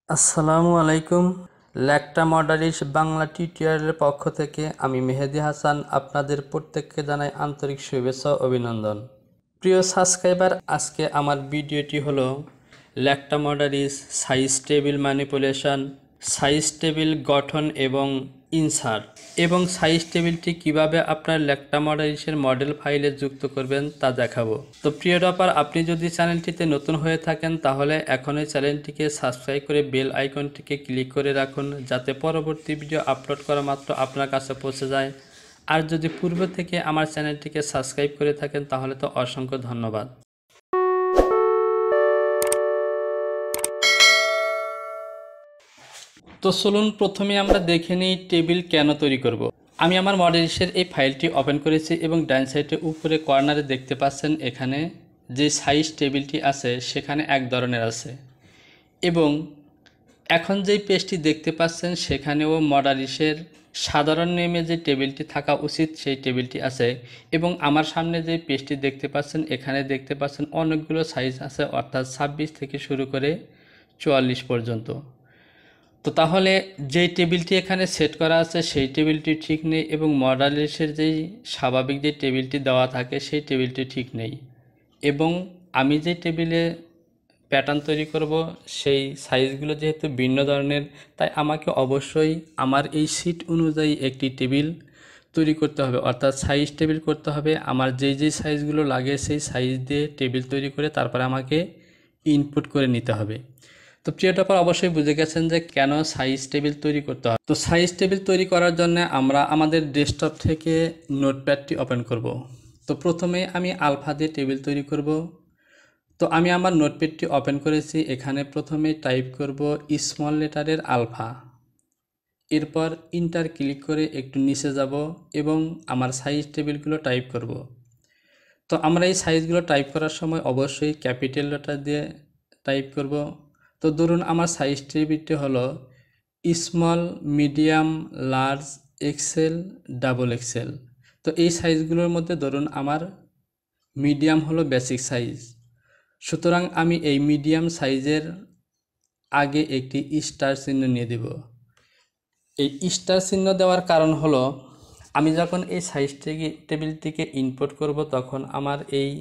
আসসালামু আলাইকুম। ল্যাকটা মডারিস বাংলা টিউটোরিয়ালের পক্ষ থেকে আমি মেহেদি হাসান আপনাদের প্রত্যেককে জানাই আন্তরিক শুভেচ্ছা ও অভিনন্দন। প্রিয় সাবস্ক্রাইবার, আজকে আমার ভিডিওটি হলো ল্যাকটা মডারিস size table manipulation, size table গঠন এবং ইনসার্ট এবং সাইজ টেবিলটি কিভাবে আপনার ল্যাকটা মডারিসের মডেল ফাইলে যুক্ত করবেন তা দেখাবো। তো প্রিয় ডপার, আপনি যদি চ্যানেলটিতে নতুন হয়ে থাকেন তাহলে এখনই চ্যানেলটিকে সাবস্ক্রাইব করে বেল আইকনটিকে ক্লিক করে রাখুন, যাতে পরবর্তী ভিডিও আপলোড করা মাত্র আপনার কাছে পৌঁছে যায়। আর যদি পূর্ব থেকে আমার চ্যানেলটিকে সাবস্ক্রাইব করে থাকেন তাহলে তো অসংখ্য ধন্যবাদ। তো চলুন প্রথমে আমরা দেখে নিই টেবিল কেন তৈরি করব। আমি আমার মডেলিসের এই ফাইলটি ওপেন করেছি এবং ডান সাইডে উপরে কর্নারে দেখতে পাচ্ছেন এখানে যে সাইজ টেবিলটি আছে সেখানে এক ধরনের আছে, এবং এখন যেই পেজটি দেখতে পাচ্ছেন সেখানেও মডেলিসের সাধারণ নেমে যে টেবিলটি থাকা উচিত সেই টেবিলটি আছে, এবং আমার সামনে যে পেজটি দেখতে পাচ্ছেন এখানে দেখতে পাচ্ছেন অনেকগুলো সাইজ আছে, অর্থাৎ 26 থেকে শুরু করে 44 পর্যন্ত। তো তাহলে যেই টেবিলটি এখানে সেট করা আছে সেই টেবিলটি ঠিক নেই, এবং মডেলিসের যেই স্বাভাবিক যে টেবিলটি দেওয়া থাকে সেই টেবিলটি ঠিক নেই, এবং আমি যে টেবিলে প্যাটার্ন তৈরি করব সেই সাইজগুলো যেহেতু ভিন্ন ধরনের, তাই আমাকে অবশ্যই আমার এই শীট অনুযায়ী একটি টেবিল তৈরি করতে হবে, অর্থাৎ সাইজ টেবিল করতে হবে। আমার যেই সাইজগুলো লাগে সেই সাইজ দিয়ে টেবিল তৈরি করে তারপরে আমাকে ইনপুট করে নিতে হবে। তো প্রিয় টপার, অবশ্যই বুঝে গেছেন যে কেন সাইজ টেবিল তৈরি করতে হয়। তো সাইজ টেবিল তৈরি করার জন্য আমরা আমাদের ডেস্কটপ থেকে নোটপ্যাডটি ওপেন করব। তো প্রথমে আমি আলফা দিয়ে টেবিল তৈরি করব। তো আমি আমার নোটপ্যাডটি ওপেন করেছি, এখানে প্রথমে টাইপ করব স্মল লেটারের আলফা, এরপর ইন্টার ক্লিক করে একটু নিচে যাব এবং আমার সাইজ টেবিলগুলো টাইপ করব। তো আমরা এই সাইজগুলো টাইপ করার সময় অবশ্যই ক্যাপিটাল লেটার দিয়ে টাইপ করব। তো ধরুন আমার সাইজ টেবিলটি হলো small, medium, large, XL, double XL. তো এই সাইজগুলোর মধ্যে ধরুন আমার মিডিয়াম হলো বেসিক সাইজ, সুতরাং আমি এই মিডিয়াম সাইজের আগে একটি স্টার চিহ্ন নিয়ে দেব। এই স্টার চিহ্ন দেওয়ার কারণ হলো আমি যখন এই সাইজ টেবিলটিকে ইনপুট করব তখন আমার এই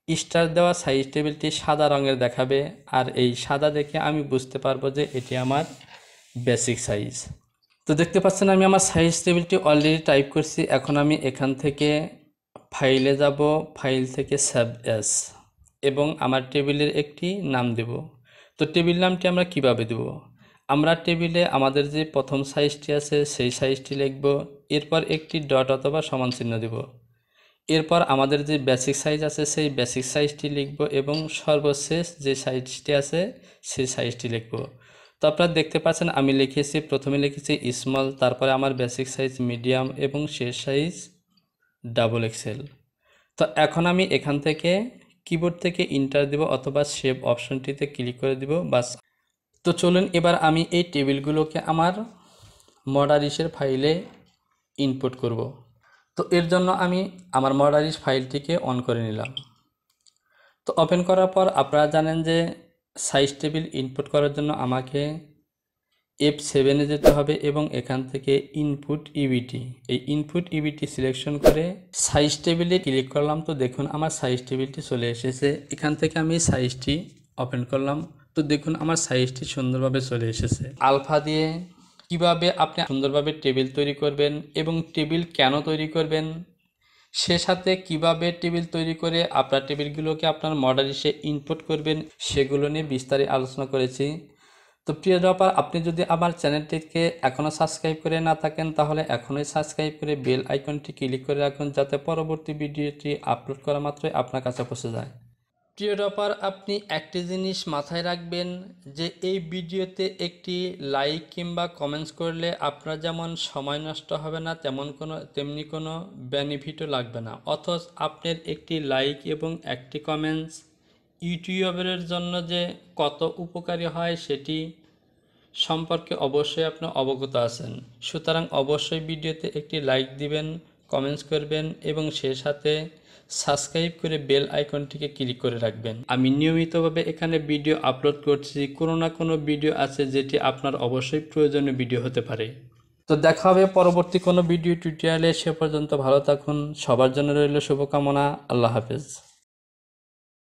স্টার দেওয়া সাইজ টেবিলটি সাদা রঙের দেখাবে, আর এই সাদা দেখে আমি বুঝতে পারবো যে এটি আমার বেসিক সাইজ। তো দেখতে পাচ্ছেন আমি আমার সাইজ টেবিলটি অলরেডি টাইপ করছি। এখন আমি এখান থেকে ফাইলে যাব, ফাইল থেকে সেভ এস, এবং আমার টেবিলের একটি নাম দেব। তো টেবিল নামটি আমরা কিভাবে দেব? আমরা টেবিলে আমাদের যে প্রথম সাইজটি আছে সেই সাইজটি লিখব, এরপর একটি ডট অথবা সমান চিহ্ন দেব, এরপর আমাদের যে বেসিক সাইজ আছে সেই বেসিক সাইজটি লিখব, এবং সর্বশেষ যে সাইজটি আছে সেই সাইজটি লিখব। তো আপনারা দেখতে পাচ্ছেন আমি লিখেছি, প্রথমে লিখেছি স্মল, তারপরে আমার বেসিক সাইজ মিডিয়াম এবং শেষ সাইজ ডাবল এক্সেল। তো এখন আমি এখান থেকে কিবোর্ড থেকে ইন্টার দেব অথবা সেভ অপশনটিতে ক্লিক করে দিব, বাস। তো চলুন এবার আমি এই টেবিলগুলোকে আমার মডারিসের ফাইলে ইনপুট করব। তো এর জন্য আমি আমার মডারিস ফাইলটিকে অন করে নিলাম। তো ওপেন করার পর আপনারা জানেন যে সাইজ টেবিল ইনপুট করার জন্য আমাকে F7-এ যেতে হবে, এবং এখান থেকে ইনপুট ইবিটি, এই ইনপুট ইবিটি সিলেকশন করে সাইজ টেবিলে ক্লিক করলাম। তো দেখুন আমার সাইজ টেবিলটি চলে এসেছে। এখান থেকে আমি সাইজটি ওপেন করলাম, তো দেখুন আমার সাইজটি সুন্দরভাবে চলে এসেছে। আলফা দিয়ে কিভাবে আপনি সুন্দরভাবে টেবিল তৈরি করবেন এবং টেবিল কেন তৈরি করবেন, সে সাথে কিভাবে টেবিল তৈরি করে আপনার টেবিলগুলোকে আপনার মডেলিসে ইনপুট করবেন সেগুলো নিয়ে বিস্তারিত আলোচনা করেছি। তো প্রিয় ডপার, আপনি যদি আমার চ্যানেলটিকে এখনও সাবস্ক্রাইব করে না থাকেন তাহলে এখনই সাবস্ক্রাইব করে বেল আইকনটি ক্লিক করে রাখুন, যাতে পরবর্তী ভিডিওটি আপলোড করা মাত্রই আপনার কাছে পৌঁছে যায়। প্রিয় ডপার, আপনি একটি জিনিস মাথায় রাখবেন যে এই ভিডিওতে একটি লাইক কিংবা কমেন্টস করলে আপনার যেমন সময় নষ্ট হবে না তেমনি কোনো বেনিফিটও লাগবে না, অথচ আপনার একটি লাইক এবং একটি কমেন্টস ইউটিউবের জন্য যে কত উপকারী হয় সেটি সম্পর্কে অবশ্যই আপনি অবগত আছেন। সুতরাং অবশ্যই ভিডিওতে একটি লাইক দিবেন, কমেন্টস করবেন এবং সেই সাথে সাবস্ক্রাইব করে বেল আইকনটিকে ক্লিক করে রাখবেন। আমি নিয়মিতভাবে এখানে ভিডিও আপলোড করছি, কোনো না কোনো ভিডিও আছে যেটি আপনার অবশ্যই প্রয়োজনীয় ভিডিও হতে পারে। তো দেখা হবে পরবর্তী কোনো ভিডিও টিউটোরিয়ালে। সে পর্যন্ত ভালো থাকুন, সবার জন্য রইল শুভকামনা। আল্লাহ হাফেজ।